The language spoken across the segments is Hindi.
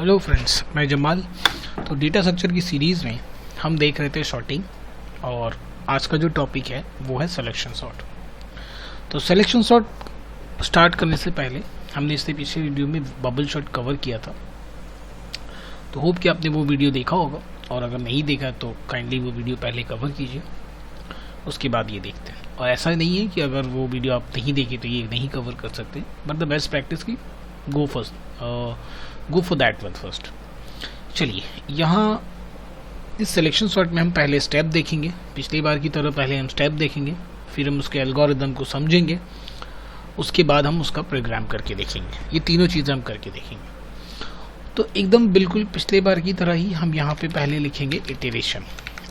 हेलो फ्रेंड्स, मैं जमाल। तो डेटा स्ट्रक्चर की सीरीज़ में हम देख रहे थे सॉर्टिंग, और आज का जो टॉपिक है वो है सिलेक्शन सॉर्ट। तो सिलेक्शन सॉर्ट स्टार्ट करने से पहले हमने इससे पीछे वीडियो में बबल सॉर्ट कवर किया था, तो होप कि आपने वो वीडियो देखा होगा, और अगर नहीं देखा तो काइंडली वो वीडियो पहले कवर कीजिए, उसके बाद ये देखते हैं। और ऐसा नहीं है कि अगर वो वीडियो आप नहीं देखे तो ये नहीं कवर कर सकते, बट द बेस्ट प्रैक्टिस की go for that one first. चलिए, यहाँ इस सिलेक्शन सॉर्ट में हम पहले स्टेप देखेंगे, पिछली बार की तरह पहले हम स्टेप देखेंगे, फिर हम उसके एल्गोरिदम को समझेंगे, उसके बाद हम उसका प्रोग्राम करके देखेंगे। ये तीनों चीज़ें हम करके देखेंगे। तो एकदम बिल्कुल पिछले बार की तरह ही हम यहाँ पे पहले लिखेंगे इटरेशन।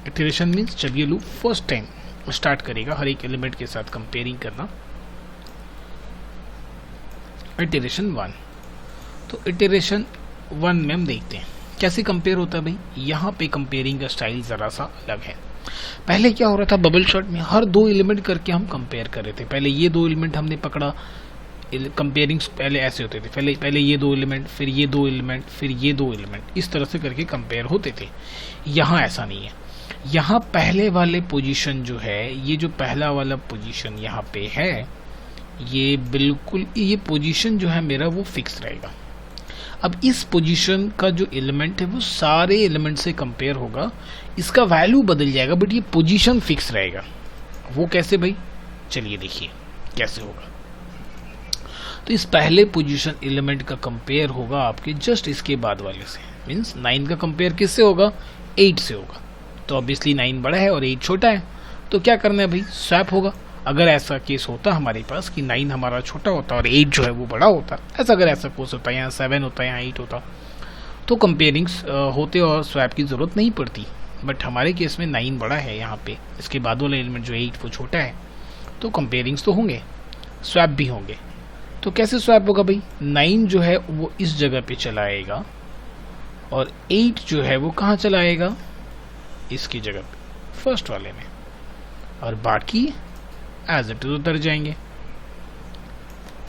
इटरेशन मीन्स जब ये लूप फर्स्ट टाइम स्टार्ट करेगा हर एक एलिमेंट के साथ कंपेयरिंग करना, इटरेशन 1। तो इटरेशन 1 में हम देखते हैं कैसे कंपेयर होता है भाई। यहाँ पे कंपेयरिंग का स्टाइल ज़रा सा अलग है। पहले क्या हो रहा था, बबल सॉर्ट में हर दो एलिमेंट करके हम कंपेयर कर रहे थे। पहले ये दो एलिमेंट हमने पकड़ा, कंपेयरिंग पहले ऐसे होते थे, पहले ये दो एलिमेंट, फिर ये दो एलिमेंट, फिर ये दो एलिमेंट, इस तरह से करके कंपेयर होते थे। यहाँ ऐसा नहीं है। यहाँ पहले वाले पोजीशन जो है, ये जो पहला वाला पोजीशन यहाँ पे है, ये बिल्कुल ये पोजीशन जो है मेरा वो फिक्स रहेगा। अब इस पोजीशन का जो एलिमेंट है वो सारे एलिमेंट से कंपेयर होगा, इसका वैल्यू बदल जाएगा, बट ये पोजीशन फिक्स रहेगा। वो कैसे भाई, चलिए देखिए कैसे होगा। तो इस पहले पोजीशन एलिमेंट का कंपेयर होगा आपके जस्ट इसके बाद वाले से, मीन्स 9 का कंपेयर किससे होगा, 8 से होगा। तो ऑब्वियसली 9 बड़ा है और 8 छोटा है, तो क्या करना है भाई, स्वैप होगा। अगर ऐसा केस होता हमारे पास कि 9 हमारा छोटा होता और 8 जो है वो बड़ा होता, अगर ऐसा केस होता, यहाँ 7 होता, यहाँ 8 होता, तो कंपेयरिंग्स होते और स्वैप की ज़रूरत नहीं पड़ती। बट हमारे केस में 9 बड़ा है यहाँ पे, इसके बाद वाला एलिमेंट जो 8 वो छोटा है, तो कंपेयरिंग्स तो होंगे, स्वैप भी होंगे। तो कैसे स्वैप होगा भाई, 9 जो है वो इस जगह पे चला आएगा और 8 जो है वो कहाँ चला आएगा, इसकी जगह पे फर्स्ट वाले में, और बाकी एज इट इज उतर जाएंगे।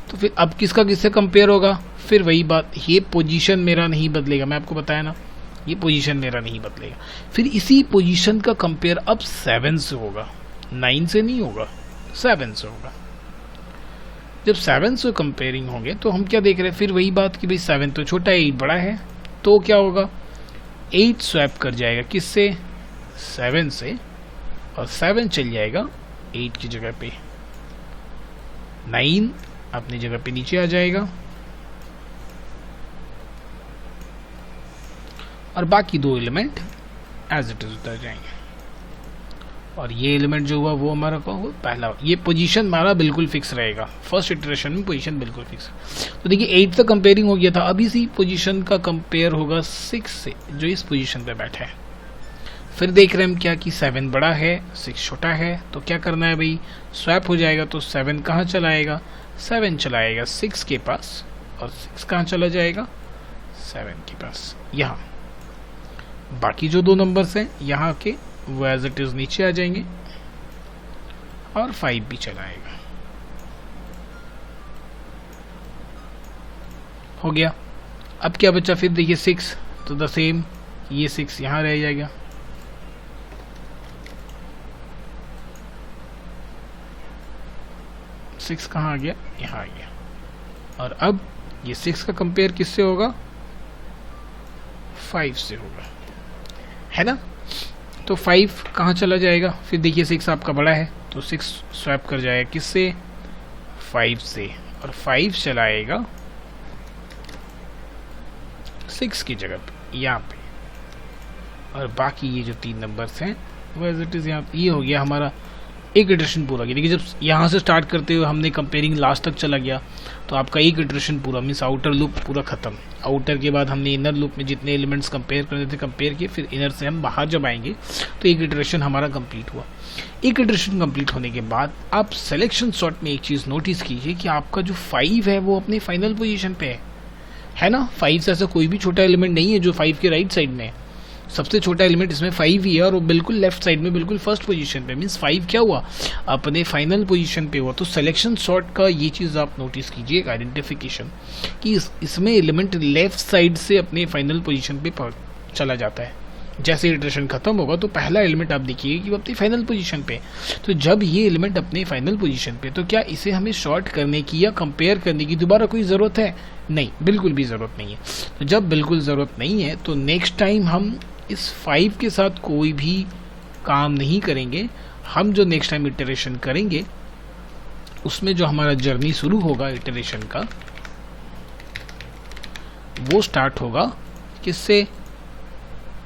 तो फिर अब किसका किससे कंपेयर होगा, फिर वही बात, ये पोजीशन मेरा नहीं बदलेगा, मैं आपको बताया ना, ये पोजीशन मेरा नहीं बदलेगा। फिर इसी पोजीशन का कंपेयर अब 7 से होगा, 9 से नहीं होगा, 7 से होगा। जब 7 से कंपेयरिंग होंगे तो हम क्या देख रहे हैं, फिर वही बात कि भाई 7 तो छोटा है, 8 बड़ा है, तो क्या होगा, 8 स्वैप कर जाएगा किससे, 7 से, और 7 चल जाएगा 8 की जगह पे, 9 अपनी जगह पे नीचे आ जाएगा, और बाकी दो एलिमेंट एज इट इज उतर जाएंगे। और ये एलिमेंट जो हुआ वो हमारा को पहला, ये पोजीशन हमारा बिल्कुल फिक्स रहेगा। फर्स्ट इटरेशन में पोजीशन बिल्कुल फिक्स। तो देखिए 8 तक कंपेयरिंग हो गया था, अब इसी पोजीशन का कंपेयर होगा 6 से जो इस पोजीशन पे बैठा है। फिर देख रहे हैं हम क्या कि 7 बड़ा है, 6 छोटा है, तो क्या करना है भाई, स्वैप हो जाएगा। तो 7 कहाँ चलाएगा, 7 चलाएगा 6 के पास, और 6 कहाँ चला जाएगा, 7 के पास यहाँ। बाकी जो दो नंबर्स हैं यहाँ के वो एज इट इज नीचे आ जाएंगे, और 5 भी चलाएगा। हो गया। अब क्या बचा, फिर देखिए 6, तो द सेम, ये 6 यहाँ रह जाएगा, सिक्स कहाँ आ गया, यहाँ आ गया। और अब ये 6 का कंपेयर किससे होगा, 5 से होगा, है ना। तो 5 कहाँ चला जाएगा, फिर देखिए 6 आपका बड़ा है, तो 6 स्वैप कर जाएगा किससे, 5 से, और 5 चलाएगा 6 की जगह पे यहाँ पे, और बाकी ये जो 3 नंबर्स हैं वो एज इट इज यहाँ। ये हो गया हमारा एक इटरेशन पूरा गया। देखिए जब यहाँ से स्टार्ट करते हुए हमने कंपेयरिंग लास्ट तक चला गया, तो आपका एक इटरेशन पूरा, मीन्स आउटर लूप पूरा खत्म। आउटर के बाद हमने इनर लूप में जितने एलिमेंट्स कंपेयर करने थे कंपेयर किए, फिर इनर से हम बाहर जब आएंगे तो एक इटरेशन हमारा कंप्लीट हुआ। एक इटरेशन कंप्लीट होने के बाद आप सिलेक्शन सॉर्ट में एक चीज़ नोटिस कीजिए कि आपका जो 5 है वो अपनी फाइनल पोजिशन पे है ना। 5 से ऐसा कोई भी छोटा एलिमेंट नहीं है जो 5 के राइट साइड में है। सबसे छोटा एलिमेंट इसमें 5 ही है और वो बिल्कुल लेफ्ट साइड में बिल्कुल फर्स्ट पोजीशन पे, मींस 5 क्या हुआ, अपने फाइनल पोजीशन पे हुआ। तो सिलेक्शन सॉर्ट का ये चीज़ आप नोटिस कीजिए, आइडेंटिफिकेशन, कि इसमें एलिमेंट लेफ्ट साइड से अपने फाइनल पोजीशन पे चला जाता है। जैसे इटरेशन खत्म होगा तो पहला एलिमेंट आप देखिए कि वो अपनी फाइनल पोजीशन पे। तो जब ये एलिमेंट अपने फाइनल पोजीशन पे, तो क्या इसे हमें शॉर्ट करने की या कंपेयर करने की दोबारा कोई ज़रूरत है? नहीं, बिल्कुल भी ज़रूरत नहीं है। तो जब बिल्कुल ज़रूरत नहीं है तो नेक्स्ट टाइम हम इस 5 के साथ कोई भी काम नहीं करेंगे। हम जो नेक्स्ट टाइम इटरेशन करेंगे उसमें जो हमारा जर्नी शुरू होगा इटरेशन का, वो स्टार्ट होगा किससे?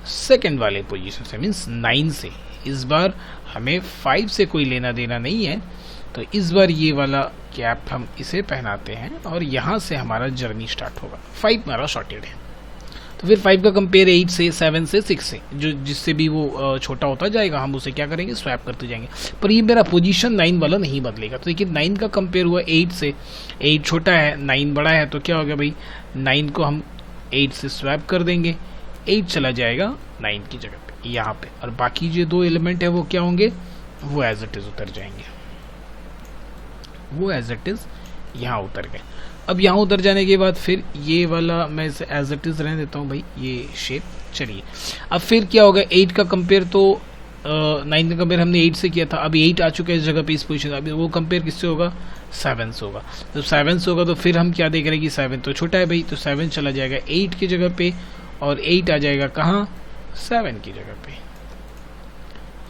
सेकेंड वाले पोजीशन से, मीन्स 9 से। इस बार हमें 5 से कोई लेना देना नहीं है, तो इस बार ये वाला कैप हम इसे पहनाते हैं और यहाँ से हमारा जर्नी स्टार्ट होगा। 5 हमारा शॉर्टेड है, तो फिर 5 का कंपेयर 8 से, 7 से, 6 से, जो जिससे भी वो छोटा होता जाएगा हम उसे क्या करेंगे? स्वैप करते जाएंगे। पर ये मेरा पोजीशन 9 वाला नहीं बदलेगा। तो देखिए 9 का कंपेयर हुआ 8 से, 8 छोटा है, 9 बड़ा है, तो क्या हो गया भाई? 9 को हम 8 से स्वैप कर देंगे, 8 चला जाएगा 9 की जगह पे यहाँ पे, और बाकी जो 2 एलिमेंट है वो क्या होंगे? वो एज इट इज उतर जाएंगे, वो एज इट इज यहाँ उतर गए। अब यहाँ उतर जाने के बाद फिर ये वाला मैं इसे एज इट इज रहने देता हूँ भाई, ये शेप। चलिए अब फिर क्या होगा? 8 का कंपेयर तो 9 का कंपेयर हमने 8 से किया था, अभी 8 आ चुका है इस जगह पे, इस पोजीशन। अभी वो कंपेयर किससे होगा? 7 से होगा। तो 7 से होगा तो फिर हम क्या देख रहे हैं कि 7 तो छोटा है भाई, तो 7 चला जाएगा 8 की जगह पे, और 8 आ जाएगा कहाँ? 7 की जगह पे।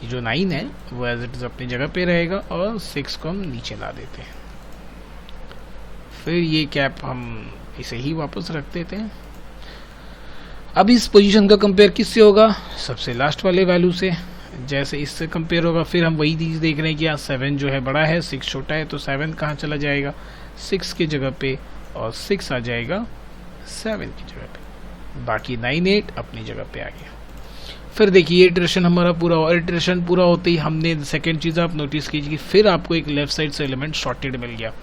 ये जो 9 है वो एज इट इज अपनी जगह पे रहेगा, और 6 को हम नीचे ला देते हैं। फिर ये कैप हम इसे ही वापस रख देते हैं। अब इस पोजीशन का कंपेयर किससे होगा? सबसे लास्ट वाले वैल्यू से। जैसे इससे कंपेयर होगा फिर हम वही चीज़ देख रहे हैं कि यहाँ 7 जो है बड़ा है, 6 छोटा है, तो 7 कहाँ चला जाएगा? 6 की जगह पे, और 6 आ जाएगा 7 की जगह पे। बाकी 9, 8 अपनी जगह पे आ गया। फिर देखिए इटरेशन हमारा पूरा हुआ। इटरेशन पूरा होते ही हमने सेकेंड चीज़ आप नोटिस कीजिए, फिर आपको एक लेफ्ट साइड से एलिमेंट शॉर्टेड मिल गया।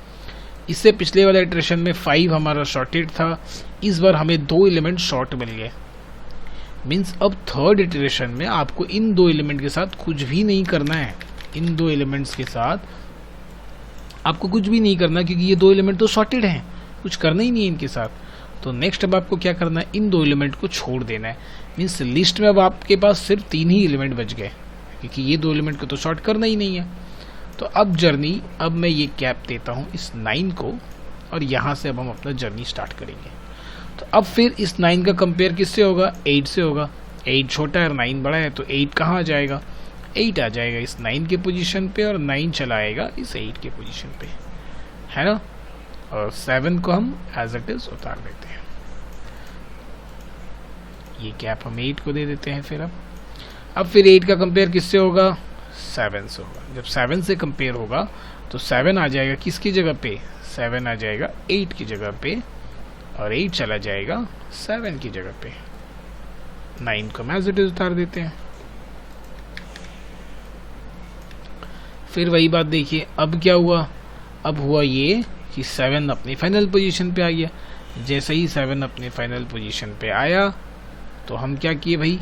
इससे पिछले वाले इटरेशन में 5 हमारा शॉर्टेड था, इस बार हमें 2 एलिमेंट शॉर्ट मिल गए। मीन्स अब थर्ड इटरेशन में आपको इन 2 एलिमेंट के साथ कुछ भी नहीं करना है। इन 2 एलिमेंट्स के साथ आपको कुछ भी नहीं करना, क्योंकि ये 2 एलिमेंट तो शॉर्टेड हैं, कुछ करना ही नहीं है इनके साथ। तो नेक्स्ट अब आपको क्या करना है? इन 2 एलिमेंट को छोड़ देना है। मीन्स लिस्ट में अब आपके पास सिर्फ 3 ही एलिमेंट बच गए, क्योंकि ये 2 एलिमेंट को तो शॉर्ट करना ही नहीं है। तो अब जर्नी, अब मैं ये कैप देता हूँ इस 9 को, और यहाँ से अब हम अपना जर्नी स्टार्ट करेंगे। तो अब फिर इस 9 का कंपेयर किससे होगा? 8 से होगा। 8 छोटा है और 9 बड़ा है, तो 8 कहाँ आ जाएगा? 8 आ जाएगा इस 9 के पोजीशन पे, और 9 चला आएगा इस 8 के पोजीशन पे, है ना। और 7 को हम एज इट इज उतार देते हैं। ये कैप हम 8 को दे देते हैं। फिर अब फिर 8 का कंपेयर किससे होगा? 7 से होगा। जब 7 से कंपेयर होगा तो 7 आ जाएगा किसकी जगह पे? 7 आ जाएगा 8 की जगह पे, और 8 चला जाएगा 7 की जगह पे। 9 को एज इट इज उतार देते हैं। फिर वही बात देखिए, अब क्या हुआ? अब हुआ ये कि 7 अपनी फाइनल पोजीशन पे आ गया। जैसे ही 7 अपने फाइनल पोजीशन पे आया तो हम क्या किए भाई?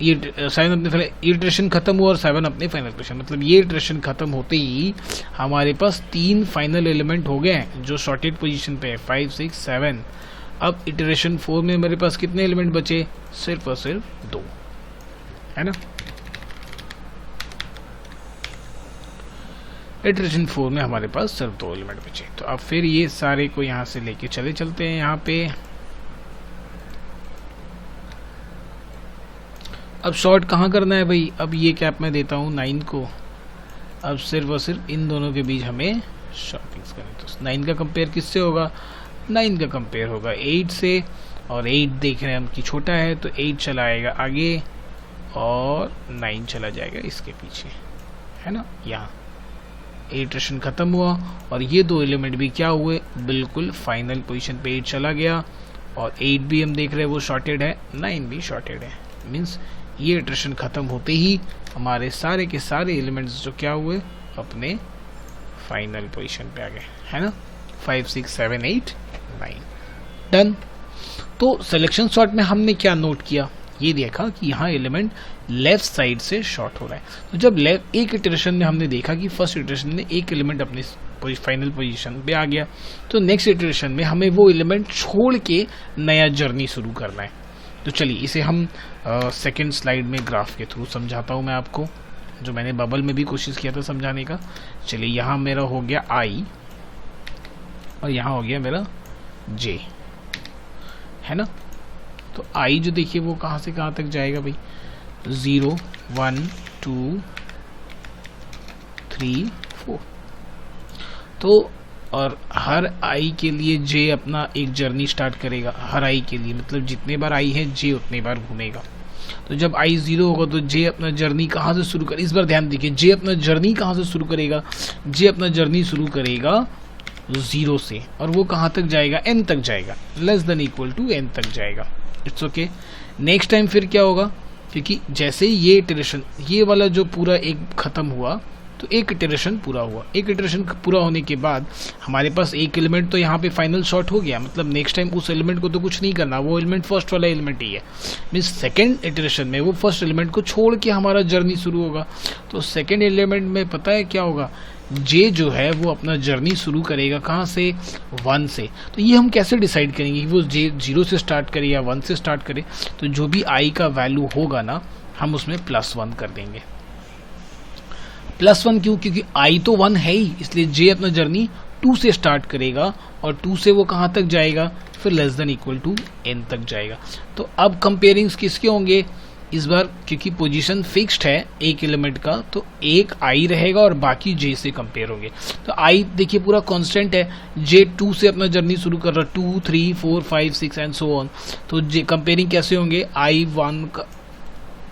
ये 7 अपने इटरेशन खत्म हुआ और 7 अपने फाइनल पोजीशन, मतलब ये इटरेशन खत्म होते ही हमारे पास 3 फाइनल एलिमेंट हो गए हैं जो शॉर्टेड पोजीशन पे है, 5, 6, 7। अब इटरेशन 4 में मेरे पास कितने एलिमेंट बचे? सिर्फ और सिर्फ 2, है ना। इटरेशन 4 में हमारे पास सिर्फ 2 एलिमेंट बचे। तो अब फिर ये सारे को यहाँ से लेके चलते हैं यहाँ पे। अब शॉर्ट कहाँ करना है भाई? अब ये कैप मैं देता हूँ 9 को। अब सिर्फ और सिर्फ इन दोनों के बीच हमें शॉर्टिंग्स करनी। तो 9 का कंपेयर किससे होगा? 9 का कंपेयर होगा 8 से, और 8 देख रहे हैं हम कि छोटा है, तो 8 चला आएगा आगे, और 9 चला जाएगा इसके पीछे, है ना। यहाँ इटरेशन खत्म हुआ और ये 2 एलिमेंट भी क्या हुए? बिल्कुल फाइनल पोजीशन पे 8 चला गया, और 8 भी हम देख रहे हैं वो शॉर्टेड है, 9 भी शॉर्टेड है। मीन्स ये इटरेशन खत्म होते ही हमारे सारे के सारे एलिमेंट्स जो क्या हुए? अपने फाइनल पोजीशन पे आ गए, है ना। 5, 6, 7, 8, 9 डन। तो सिलेक्शन सॉर्ट में हमने क्या नोट किया? ये देखा कि यहाँ एलिमेंट लेफ्ट साइड से शॉर्ट हो रहा है। तो जब एक इटरेशन में हमने देखा कि फर्स्ट इटरेशन में एक एलिमेंट अपनी फाइनल पोजीशन पे आ गया, तो नेक्स्ट इटरेशन में हमें वो एलिमेंट छोड़ के नया जर्नी शुरू करना है। तो चलिए इसे हम सेकेंड स्लाइड में ग्राफ के थ्रू समझाता हूँ मैं आपको, जो मैंने बबल में भी कोशिश किया था समझाने का। चलिए यहाँ मेरा हो गया आई और यहाँ हो गया मेरा जे, है ना। तो आई जो देखिए वो कहाँ से कहाँ तक जाएगा भाई, 0 1 2 3 4। तो और हर आई के लिए जे अपना एक जर्नी स्टार्ट करेगा, हर आई के लिए, मतलब जितने बार आई है जे उतने बार घूमेगा। तो जब आई 0 होगा तो जे अपना जर्नी कहाँ से शुरू करेगा, इस बार ध्यान देखिए, जे अपना जर्नी कहाँ से शुरू करेगा, जे अपना जर्नी शुरू करेगा 0 से, और वो कहाँ तक जाएगा, n तक जाएगा, less than equal to n तक जाएगा। It's okay. नेक्स्ट टाइम फिर क्या होगा, क्योंकि जैसे ही ये इटरेशन, ये वाला जो पूरा एक खत्म हुआ तो एक इटरेशन पूरा हुआ। एक इटरेशन पूरा होने के बाद हमारे पास एक एलिमेंट तो यहाँ पे फाइनल शॉर्ट हो गया, मतलब नेक्स्ट टाइम उस एलिमेंट को तो कुछ नहीं करना, वो एलिमेंट फर्स्ट वाला एलिमेंट ही है। मीन्स सेकेंड इटरेशन में वो फर्स्ट एलिमेंट को छोड़ के हमारा जर्नी शुरू होगा। तो सेकेंड एलिमेंट में पता है क्या होगा, जे जो है वो अपना जर्नी शुरू करेगा कहाँ से, 1 से। तो ये हम कैसे डिसाइड करेंगे कि वो जे 0 से स्टार्ट करे या 1 से स्टार्ट करे। तो जो भी आई का वैल्यू होगा ना, हम उसमें +1 कर देंगे। +1 क्यों, क्योंकि आई तो 1 है ही, इसलिए जे अपना जर्नी 2 से स्टार्ट करेगा और 2 से वो कहाँ तक जाएगा, फिर less than equal to n तक जाएगा। तो अब कंपेयरिंग्स किसके होंगे इस बार, क्योंकि पोजीशन फिक्स्ड है एक एलिमेंट का, तो एक आई रहेगा और बाकी जे से कंपेयर होंगे। तो आई देखिए पूरा कांस्टेंट है, जे 2 से अपना जर्नी शुरू कर रहा है, 2 3 4 5 6 एंड सो ऑन। तो जे कंपेयरिंग कैसे होंगे, आई 1 का,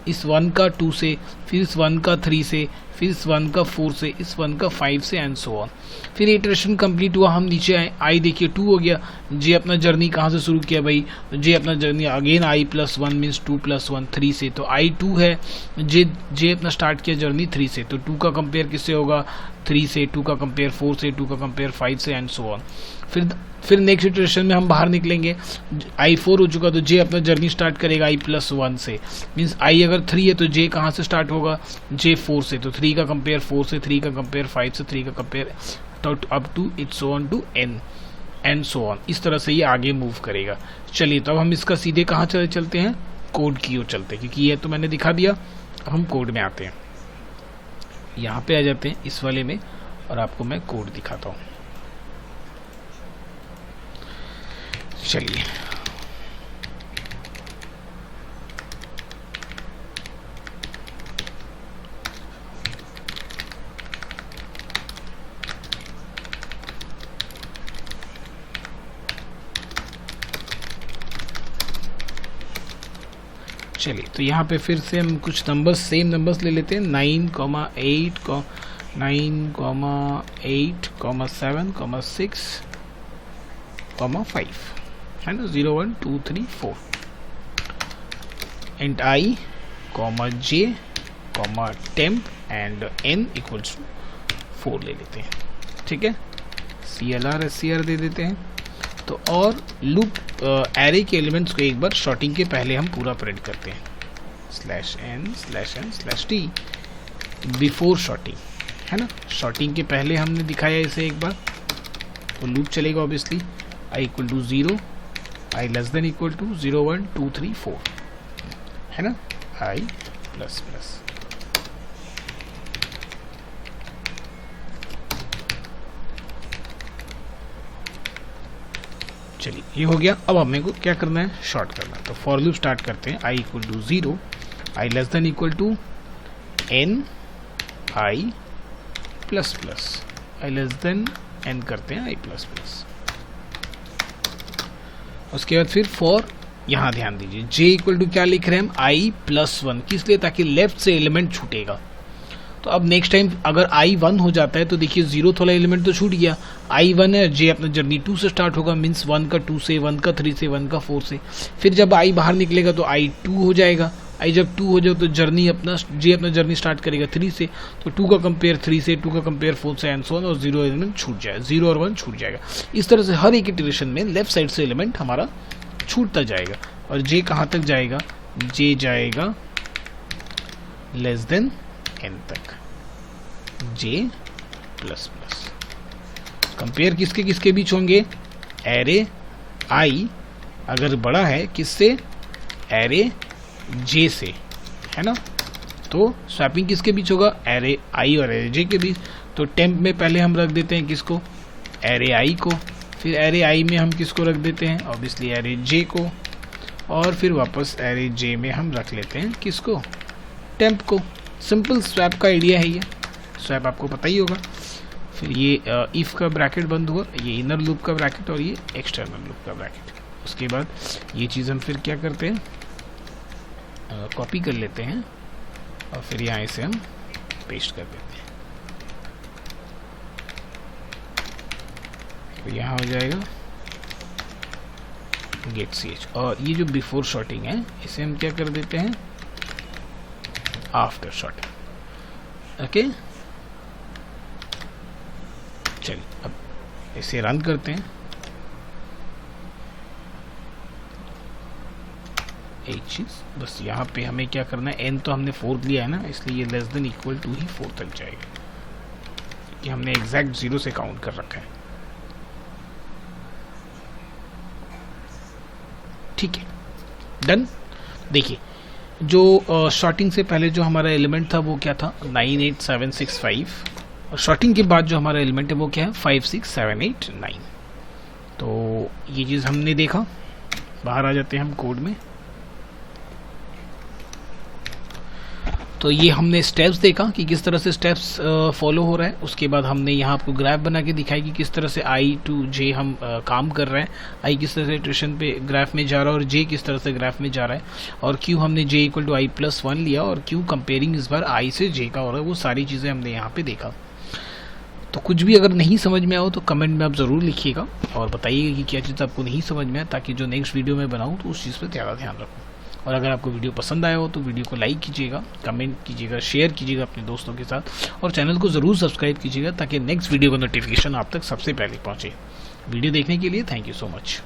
इस 1 का 2 से, फिर इस 1 का 3 से, फिर इस 1 का 4 से, इस 1 का 5 से एंड सो ऑन। फिर इटरेशन कंप्लीट हुआ, हम नीचे आए, आई देखिए 2 हो गया, जे अपना जर्नी कहाँ से शुरू किया भाई, जे अपना जर्नी अगेन आई +1 मीन्स 2 + 1 3 से। तो आई 2 है, जे अपना स्टार्ट किया जर्नी 3 से, तो 2 का कंपेयर किससे होगा, 3 से, 2 का कंपेयर 4 से, 2 का कंपेयर 5 से एंड सो ऑन। फिर नेक्स्ट इटरेशन में हम बाहर निकलेंगे, आई 4 हो चुका तो जे अपना जर्नी स्टार्ट करेगा आई +1 से। मीन्स आई अगर 3 है तो जे कहाँ से स्टार्ट होगा, जे 4 से। तो 3 का कंपेयर 4 से, 3 का कंपेयर 5 से, 3 का compare up to its on to n and so on. इस तरह से ये आगे मूव करेगा। चलिए तो अब हम इसका सीधे कहाँ चलते हैं, कोड की ओर चलते हैं, क्योंकि ये तो मैंने दिखा दिया। अब हम कोड में आते हैं, यहाँ पे आ जाते हैं इस वाले में, और आपको मैं कोड दिखाता हूँ। चलिए तो यहाँ पे फिर से हम कुछ नंबर्स, सेम नंबर्स ले लेते हैं, 9, 8, 7, 6, 5, है ना, 0 1 2 3 4। And I, J, temp and n equals to 4 ले लेते हैं। ठीक है, CLR SCR दे देते हैं। तो और लूप एरे के एलिमेंट्स को एक बार शॉर्टिंग के पहले हम पूरा प्रिंट करते हैं, /n/n/t बिफोर शॉर्टिंग, है ना। शॉर्टिंग के पहले हमने दिखाया इसे एक बार, तो लूप चलेगा ऑब्वियसली, i = 0, i <= 0 1 2 3 4, है ना, i ++। चलिए ये हो गया। अब हमें को क्या करना है, शॉर्ट करना है। तो फॉर लूप स्टार्ट करते हैं, i = 0, i <= n, i n करते हैं i ++। उसके बाद फिर फॉर, यहाँ ध्यान दीजिए, j = क्या लिख रहे हैं हम, i +1, किस लिए, ताकि लेफ्ट से एलिमेंट छूटेगा। तो अब नेक्स्ट टाइम अगर i 1 हो जाता है तो देखिए 0 वाला एलिमेंट तो छूट गया, i 1 है, j अपना जर्नी 2 से स्टार्ट होगा, मीन्स 1 का 2 से, 1 का 3 से, 1 का 4 से। फिर जब i बाहर निकलेगा तो i 2 हो जाएगा, i जब 2 हो जाए तो जर्नी अपना, j अपना जर्नी स्टार्ट करेगा 3 से, तो 2 का कंपेयर 3 से, 2 का कंपेयर 4 से एंड सो ऑन, और 0 एलिमेंट छूट जाए, 0 और 1 छूट जाएगा। इस तरह से हर एक इटरेशन में लेफ्ट साइड से एलिमेंट हमारा छूटता जाएगा। और j कहाँ तक जाएगा, जे जाएगा लेस देन n तक, जे प्लस प्लस। कंपेयर किसके किसके बीच होंगे? एरे i अगर बड़ा है किससे? एरे j से, है ना। तो स्वैपिंग किसके बीच होगा? एरे i और एरे j के बीच। तो टेम्प में पहले हम रख देते हैं किसको? एरे i को। फिर एरे i में हम किसको रख देते हैं? ऑब्वियसली एरे j को। और फिर वापस एरे j में हम रख लेते हैं किसको? टेम्प को। सिंपल स्वैप का आइडिया है ये। स्वैप आपको पता ही होगा। फिर ये इफ का ब्रैकेट बंद हुआ, ये इनर लूप का ब्रैकेट और ये एक्सटर्नल लूप का ब्रैकेट। उसके बाद ये चीज़ हम फिर क्या करते हैं? कॉपी कर लेते हैं और फिर यहाँ इसे हम पेस्ट कर देते हैं। तो यहाँ हो जाएगा गेट ch। और ये जो बिफोर शॉर्टिंग है इसे हम क्या कर देते हैं? After shorting. ओके, चलिए अब इसे रन करते हैं। एक चीज़ बस यहाँ पे हमें क्या करना है, n तो हमने 4 लिया है ना, इसलिए ये लेस देन इक्वल टू ही 4 तक जाएगा, कि हमने एग्जैक्ट 0 से काउंट कर रखा है। ठीक है, डन। देखिए जो शॉर्टिंग से पहले जो हमारा एलिमेंट था वो क्या था? 98765। और शॉर्टिंग के बाद जो हमारा एलिमेंट है वो क्या है? 56789। तो ये चीज़ हमने देखा। बाहर आ जाते हैं हम कोड में। तो ये हमने स्टेप्स देखा कि किस तरह से स्टेप्स फॉलो हो रहा है। उसके बाद हमने यहाँ आपको ग्राफ बना के दिखाई कि किस तरह से i to j हम काम कर रहे हैं। i किस तरह से इटरेशन पे ग्राफ में जा रहा है और j किस तरह से ग्राफ में जा रहा है। और q हमने j equal to i plus 1 लिया और q कंपेयरिंग इस बार i से j का हो रहा है। वो सारी चीज़ें हमने यहाँ पे देखा। तो कुछ भी अगर नहीं समझ में आओ तो कमेंट में आप ज़रूर लिखिएगा और बताइएगा कि क्या चीज़ आपको नहीं समझ में आए, ताकि जो नेक्स्ट वीडियो में बनाऊँ तो उस चीज़ पर ज़्यादा ध्यान रखूँ। और अगर आपको वीडियो पसंद आया हो तो वीडियो को लाइक कीजिएगा, कमेंट कीजिएगा, शेयर कीजिएगा अपने दोस्तों के साथ और चैनल को ज़रूर सब्सक्राइब कीजिएगा ताकि नेक्स्ट वीडियो का नोटिफिकेशन आप तक सबसे पहले पहुंचे। वीडियो देखने के लिए थैंक यू सो मच।